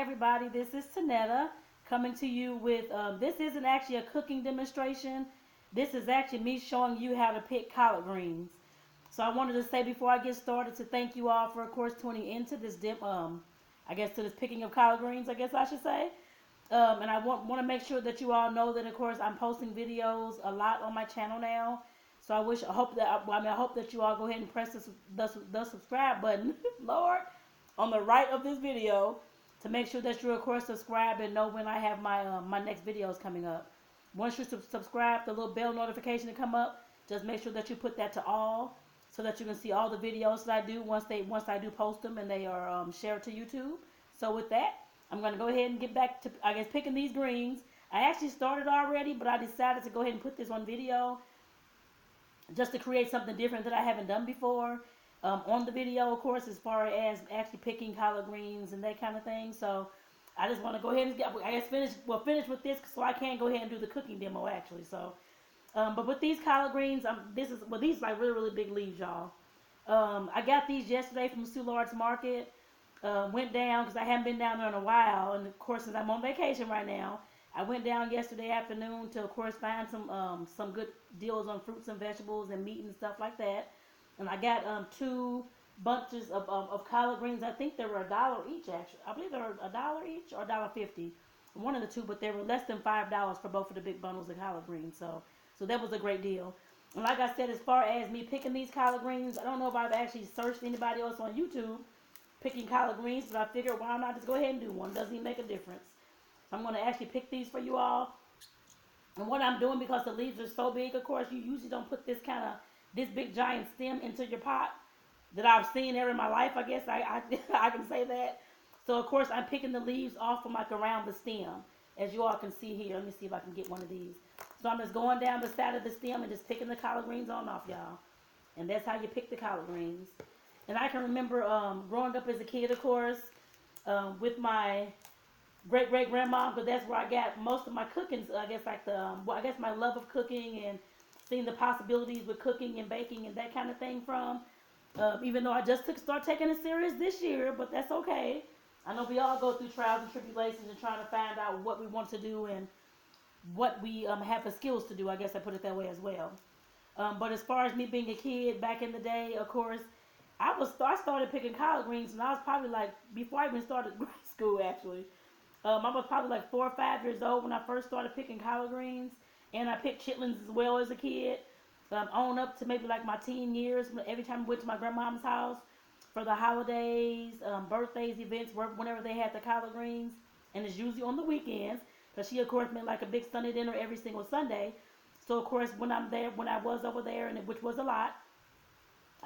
everybody, this is Tonetta coming to you with, this isn't actually a cooking demonstration. This is actually me showing you how to pick collard greens. So I wanted to say before I get started to thank you all for, of course, tuning into this I guess to this picking of collard greens, I guess I should say. And I want to make sure that you all know that, of course, I'm posting videos a lot on my channel now. So I hope that, I hope that you all go ahead and press the subscribe button, Lord, on the right of this video to make sure that you're, of course, subscribed and know when I have my next videos coming up. Once you subscribe, the little bell notification to come up, just make sure that you put that to all so that you can see all the videos that I do once I do post them and they are shared to YouTube. So with that, I'm going to go ahead and get back to, I guess, picking these greens. I actually started already, but I decided to go ahead and put this on video just to create something different that I haven't done before on the video, of course, as far as actually picking collard greens and that kind of thing. So I just want to go ahead and finish with this so I can go ahead and do the cooking demo actually. So, but with these collard greens, these like really, really big leaves, y'all. I got these yesterday from Soulard's Market. Went down because I haven't been down there in a while, and of course, since I'm on vacation right now, I went down yesterday afternoon to, of course, find some good deals on fruits and vegetables and meat and stuff like that. And I got two bunches of collard greens. I think they were $1 each, actually. I believe they were $1 each or $1.50. One of the two, but they were less than $5 for both of the big bundles of collard greens. So that was a great deal. And like I said, as far as me picking these collard greens, I don't know if I've actually searched anybody else on YouTube picking collard greens, but I figured why not just go ahead and do one. Doesn't even make a difference. So I'm going to actually pick these for you all. And what I'm doing, because the leaves are so big, of course, you usually don't put this big giant stem into your pot that I've seen ever in my life, I guess I can say that. So of course I'm picking the leaves off from like around the stem, as you all can see here. Let me see if I can get one of these. So I'm just going down the side of the stem and just picking the collard greens on off, y'all. And that's how you pick the collard greens. And I can remember growing up as a kid, of course, with my great-great-grandma, but that's where I got most of my cooking. I guess my love of cooking and seeing the possibilities with cooking and baking and that kind of thing from. Even though I just start taking it serious this year, but that's okay. I know we all go through trials and tribulations and trying to find out what we want to do and what we have the skills to do. I guess I put it that way as well. But as far as me being a kid back in the day, of course, I started picking collard greens, and I was probably like, before I even started grade school, actually. I was probably like 4 or 5 years old when I first started picking collard greens, and I picked chitlins as well as a kid. On up to maybe like my teen years, every time I went to my grandmom's house for the holidays, birthdays, events, whenever they had the collard greens, and it's usually on the weekends, because she, of course, made like a big Sunday dinner every single Sunday. So, of course, when I was over there, which was a lot,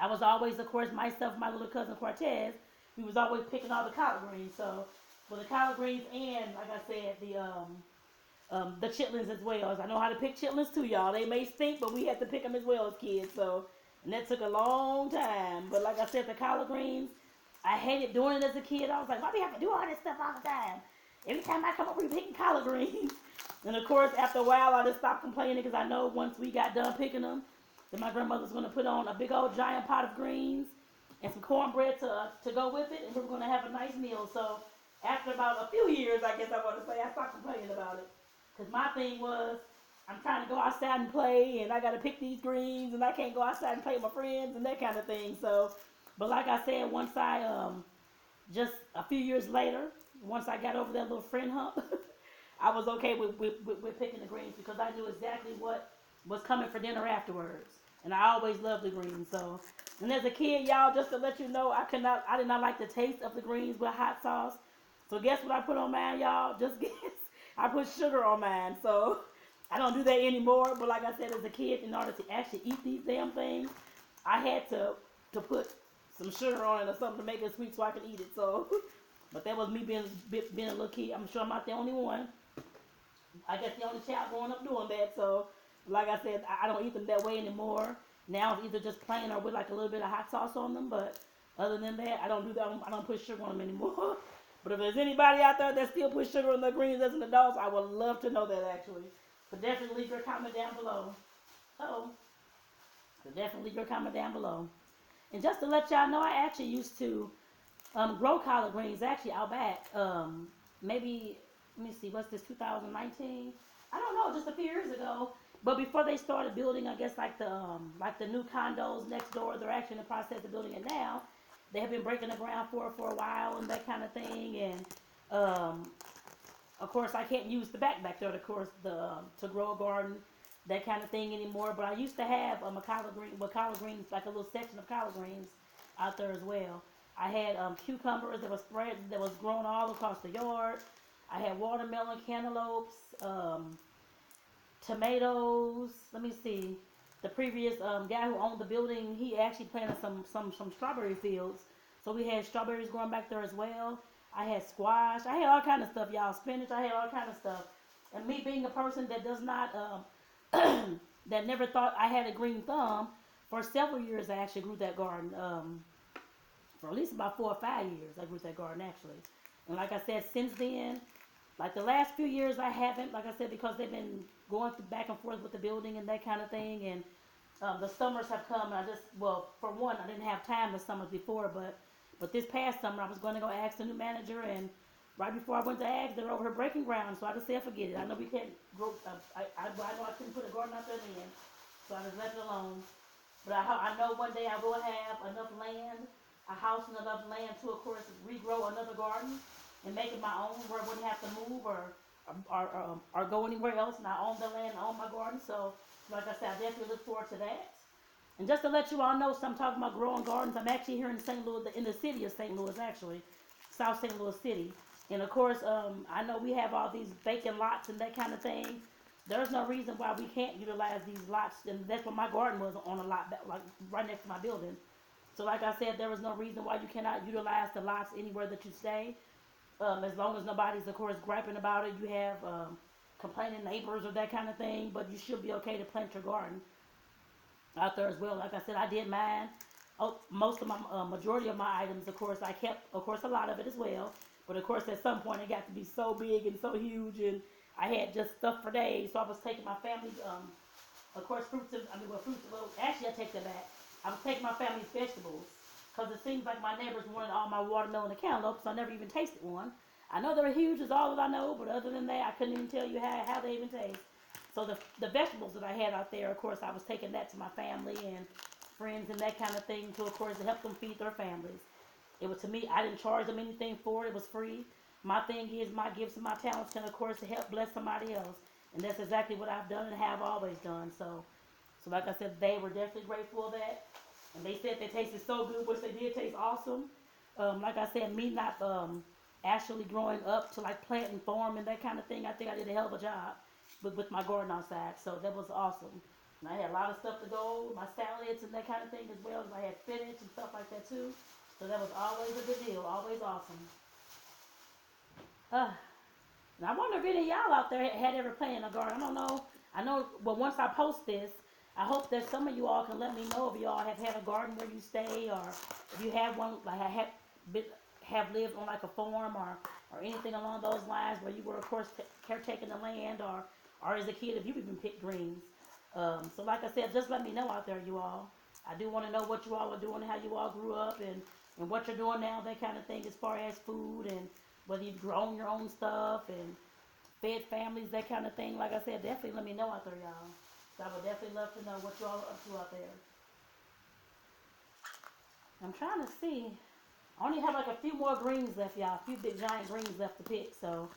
I was always, of course, myself, my little cousin Cortez, we was always picking all the collard greens. So, for the collard greens and, like I said, the chitlins as well. I know how to pick chitlins too, y'all. They may stink, but we had to pick them as well as kids. So, and that took a long time. But like I said, the collard greens, I hated doing it as a kid. I was like, why do you have to do all this stuff all the time? Every time I come over, we're picking collard greens. And of course, after a while, I just stopped complaining because I know once we got done picking them, then my grandmother's going to put on a big old giant pot of greens and some cornbread to go with it, and we're going to have a nice meal. So after about a few years, I guess I want to say, I stopped complaining about it. Because my thing was, I'm trying to go outside and play, and I got to pick these greens, and I can't go outside and play with my friends and that kind of thing. So, but like I said, once I, just a few years later, once I got over that little friend hump, I was okay with picking the greens because I knew exactly what was coming for dinner afterwards. And I always loved the greens. So, and as a kid, y'all, just to let you know, I did not like the taste of the greens with hot sauce. So guess what I put on mine, y'all? Just guess. I put sugar on mine. So I don't do that anymore. But like I said, as a kid, in order to actually eat these damn things, I had to put some sugar on it or something to make it sweet so I could eat it. So, but that was me being a little kid. I'm sure I'm not the only one. I guess the only child growing up doing that. So, like I said, I don't eat them that way anymore. Now it's either just plain or with like a little bit of hot sauce on them. But other than that, I don't do that. I don't put sugar on them anymore. But if there's anybody out there that still puts sugar on their greens as an adult, I would love to know that actually. So definitely leave your comment down below. So definitely leave your comment down below. And just to let y'all know, I actually used to grow collard greens actually out back. maybe, let me see, what's this, 2019? I don't know, just a few years ago. But before they started building, I guess like the new condos next door, they're actually in the process of building it now. They have been breaking the ground for a while and that kind of thing. And um, of course, I can't use the back there, of course, to grow a garden, that kind of thing anymore. But I used to have a collard green, with collard greens, like a little section of collard greens out there as well. I had cucumbers that was spread, that was grown all across the yard. I had watermelon, cantaloupes, tomatoes. Let me see. The previous guy who owned the building, he actually planted some strawberry fields. So we had strawberries growing back there as well. I had squash. I had all kind of stuff, y'all. Spinach. I had all kind of stuff. And me being a person that does not, that never thought I had a green thumb, for several years I actually grew that garden. For at least about 4 or 5 years I grew that garden actually. And like I said, since then, like the last few years I haven't, like I said, because they've been going through back and forth with the building and that kind of thing. And the summers have come, and I just, well, for one, I didn't have time the summers before, but this past summer I was going to go ask the new manager, and right before I went to ask, they're over here breaking ground, so I just said forget it. I know we can't grow, I know I couldn't put a garden out there then, so I just left it alone. But I know one day I will have enough land, a house and enough land to, of course, regrow another garden and make it my own, where I wouldn't have to move or go anywhere else, and I own the land, I own my garden. So like I said, I definitely look forward to that. And just to let you all know, so I'm talking about growing gardens, I'm actually here in St. Louis, in the city of St. Louis actually, South St. Louis City. And of course, I know we have all these vacant lots and that kind of thing. There's no reason why we can't utilize these lots, and that's what my garden was, on a lot, like right next to my building. So like I said, there was no reason why you cannot utilize the lots anywhere that you stay. As long as nobody's, of course, griping about it, you have complaining neighbors or that kind of thing, but you should be okay to plant your garden out there as well. Like I said, I did mine. Oh, most of my, majority of my items, of course, I kept, of course, a lot of it as well. But of course, at some point, it got to be so big and so huge, and I had just stuff for days. So I was taking my family's, of course, actually, I take that back. I was taking my family's vegetables, because it seems like my neighbors wanted all my watermelon and cantaloupe, so I never even tasted one. I know they're huge, is all that I know, but other than that, I couldn't even tell you how they even taste. So the vegetables that I had out there, of course, I was taking that to my family and friends and that kind of thing to, of course, to help them feed their families. It was, to me, I didn't charge them anything for it. It was free. My thing is, my gifts and my talents can, of course, to help bless somebody else. And that's exactly what I've done and have always done. So like I said, they were definitely grateful of that. And they said they tasted so good, which they did taste awesome. Like I said, me not actually growing up to like plant and farm and that kind of thing, I think I did a hell of a job with my garden outside. So that was awesome. And I had a lot of stuff to go, my salads and that kind of thing as well. I had spinach and stuff like that too. So that was always a good deal, always awesome. And I wonder if any of y'all out there had ever planted a garden. I don't know. I know, well, once I post this, I hope that some of you all can let me know if y'all have had a garden where you stay, or if you have one, like I have lived on like a farm or anything along those lines, where you were, of course, caretaking the land, or as a kid, if you even picked greens. So like I said, just let me know out there, you all. I do want to know what you all are doing, how you all grew up, and what you're doing now, that kind of thing, as far as food, and whether you've grown your own stuff and fed families, that kind of thing. Like I said, definitely let me know out there, y'all. So I would definitely love to know what you all are up to out there. I'm trying to see. I only have like a few more greens left, y'all. A few big giant greens left to pick. So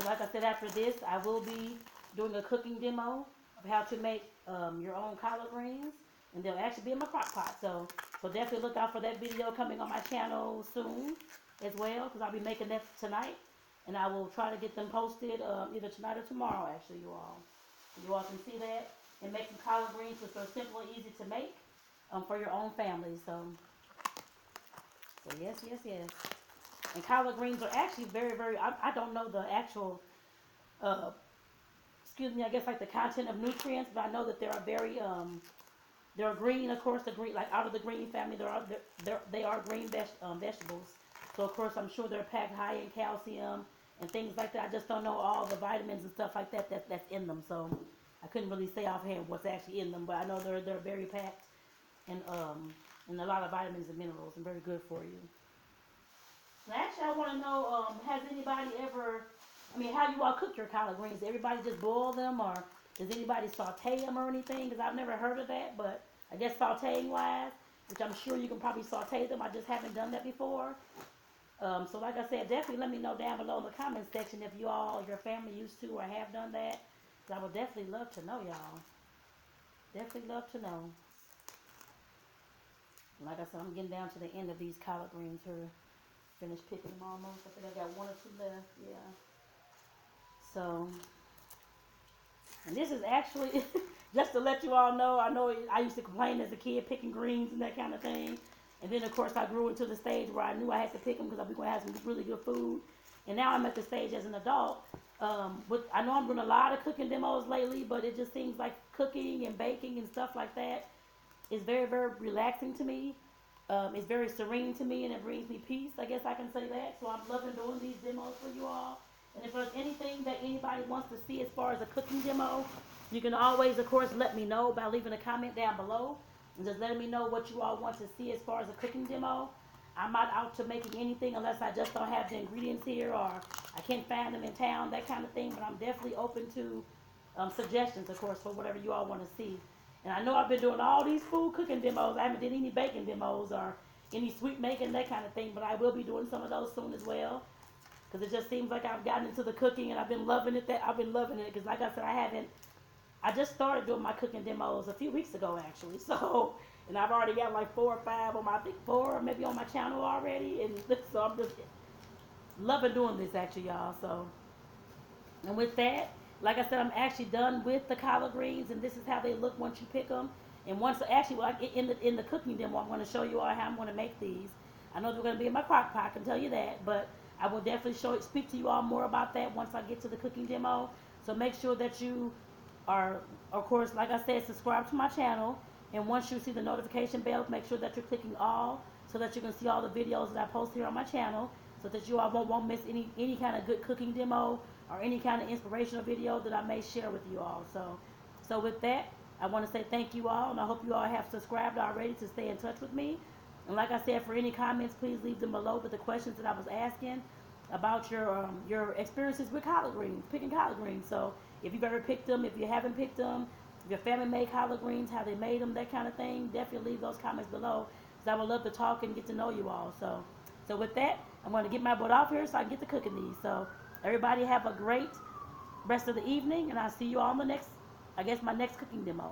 like I said, after this, I will be doing a cooking demo of how to make your own collard greens, and they'll actually be in my crock pot. So definitely look out for that video coming on my channel soon as well, because I'll be making that tonight, and I will try to get them posted either tonight or tomorrow, actually, you all. So you all can see that and make some collard greens, which are simple and easy to make for your own family. So yes. And collard greens are actually very, very, I don't know the actual, excuse me, I guess like the content of nutrients, but I know that they are very, they're green, of course, the green, like out of the green family, they are green vegetables. So of course, I'm sure they're packed high in calcium and things like that. I just don't know all the vitamins and stuff like that's in them. So I couldn't really say offhand what's actually in them, but I know they're very packed and a lot of vitamins and minerals, and very good for you. Actually, I want to know, has anybody ever, I mean, how you all cook your collard greens? Everybody just boil them, or does anybody saute them or anything? Because I've never heard of that, but I guess sauteing wise, which I'm sure you can probably saute them. I just haven't done that before. So like I said, definitely let me know down below in the comment section if you all, your family used to or have done that. 'Cause I would definitely love to know, y'all. Definitely love to know. Like I said, I'm getting down to the end of these collard greens here. Finished picking them almost. I think I got one or two left. Yeah. So, and this is actually just to let you all know. I know I used to complain as a kid picking greens and that kind of thing. And then of course I grew into the stage where I knew I had to pick them because we were gonna have some really good food. And now I'm at the stage as an adult. I know I'm doing a lot of cooking demos lately, but it just seems like cooking and baking and stuff like that is very, very relaxing to me. It's very serene to me and it brings me peace. I guess I can say that. So I'm loving doing these demos for you all. And if there's anything that anybody wants to see as far as a cooking demo, you can always, of course, let me know by leaving a comment down below and just letting me know what you all want to see as far as a cooking demo. I'm not out to making anything unless I just don't have the ingredients here or I can't find them in town, that kind of thing. But I'm definitely open to suggestions, of course, for whatever you all want to see. And I know I've been doing all these food cooking demos. I haven't did any baking demos or any sweet making, that kind of thing. But I will be doing some of those soon as well. Because it just seems like I've gotten into the cooking and I've been loving it. I've been loving it because, like I said, I just started doing my cooking demos a few weeks ago, actually. So, and I've already got like 4 or 5 on my, I think 4 maybe on my channel already. And so I'm just loving doing this, actually, y'all. So, and with that, like I said, I'm actually done with the collard greens, and this is how they look once you pick them. And once, actually, like in the cooking demo, I'm going to show you all how I'm going to make these. I know they're going to be in my crock pot, I can tell you that, but I will definitely speak to you all more about that once I get to the cooking demo. So make sure that you are, of course, like I said, subscribe to my channel. And once you see the notification bell, make sure that you're clicking all so that you can see all the videos that I post here on my channel, so that you all won't miss any kind of good cooking demo or any kind of inspirational video that I may share with you all. So with that, I want to say thank you all, and I hope you all have subscribed already to stay in touch with me. And like I said, for any comments, please leave them below with the questions that I was asking about your experiences with collard greens, picking collard greens. So if you've ever picked them, if you haven't picked them, if your family made collard greens, how they made them, that kind of thing, definitely leave those comments below, because I would love to talk and get to know you all. So with that, I'm going to get my butt off here so I can get to cooking these. So everybody have a great rest of the evening, and I'll see you all in the next, I guess, my next cooking demo.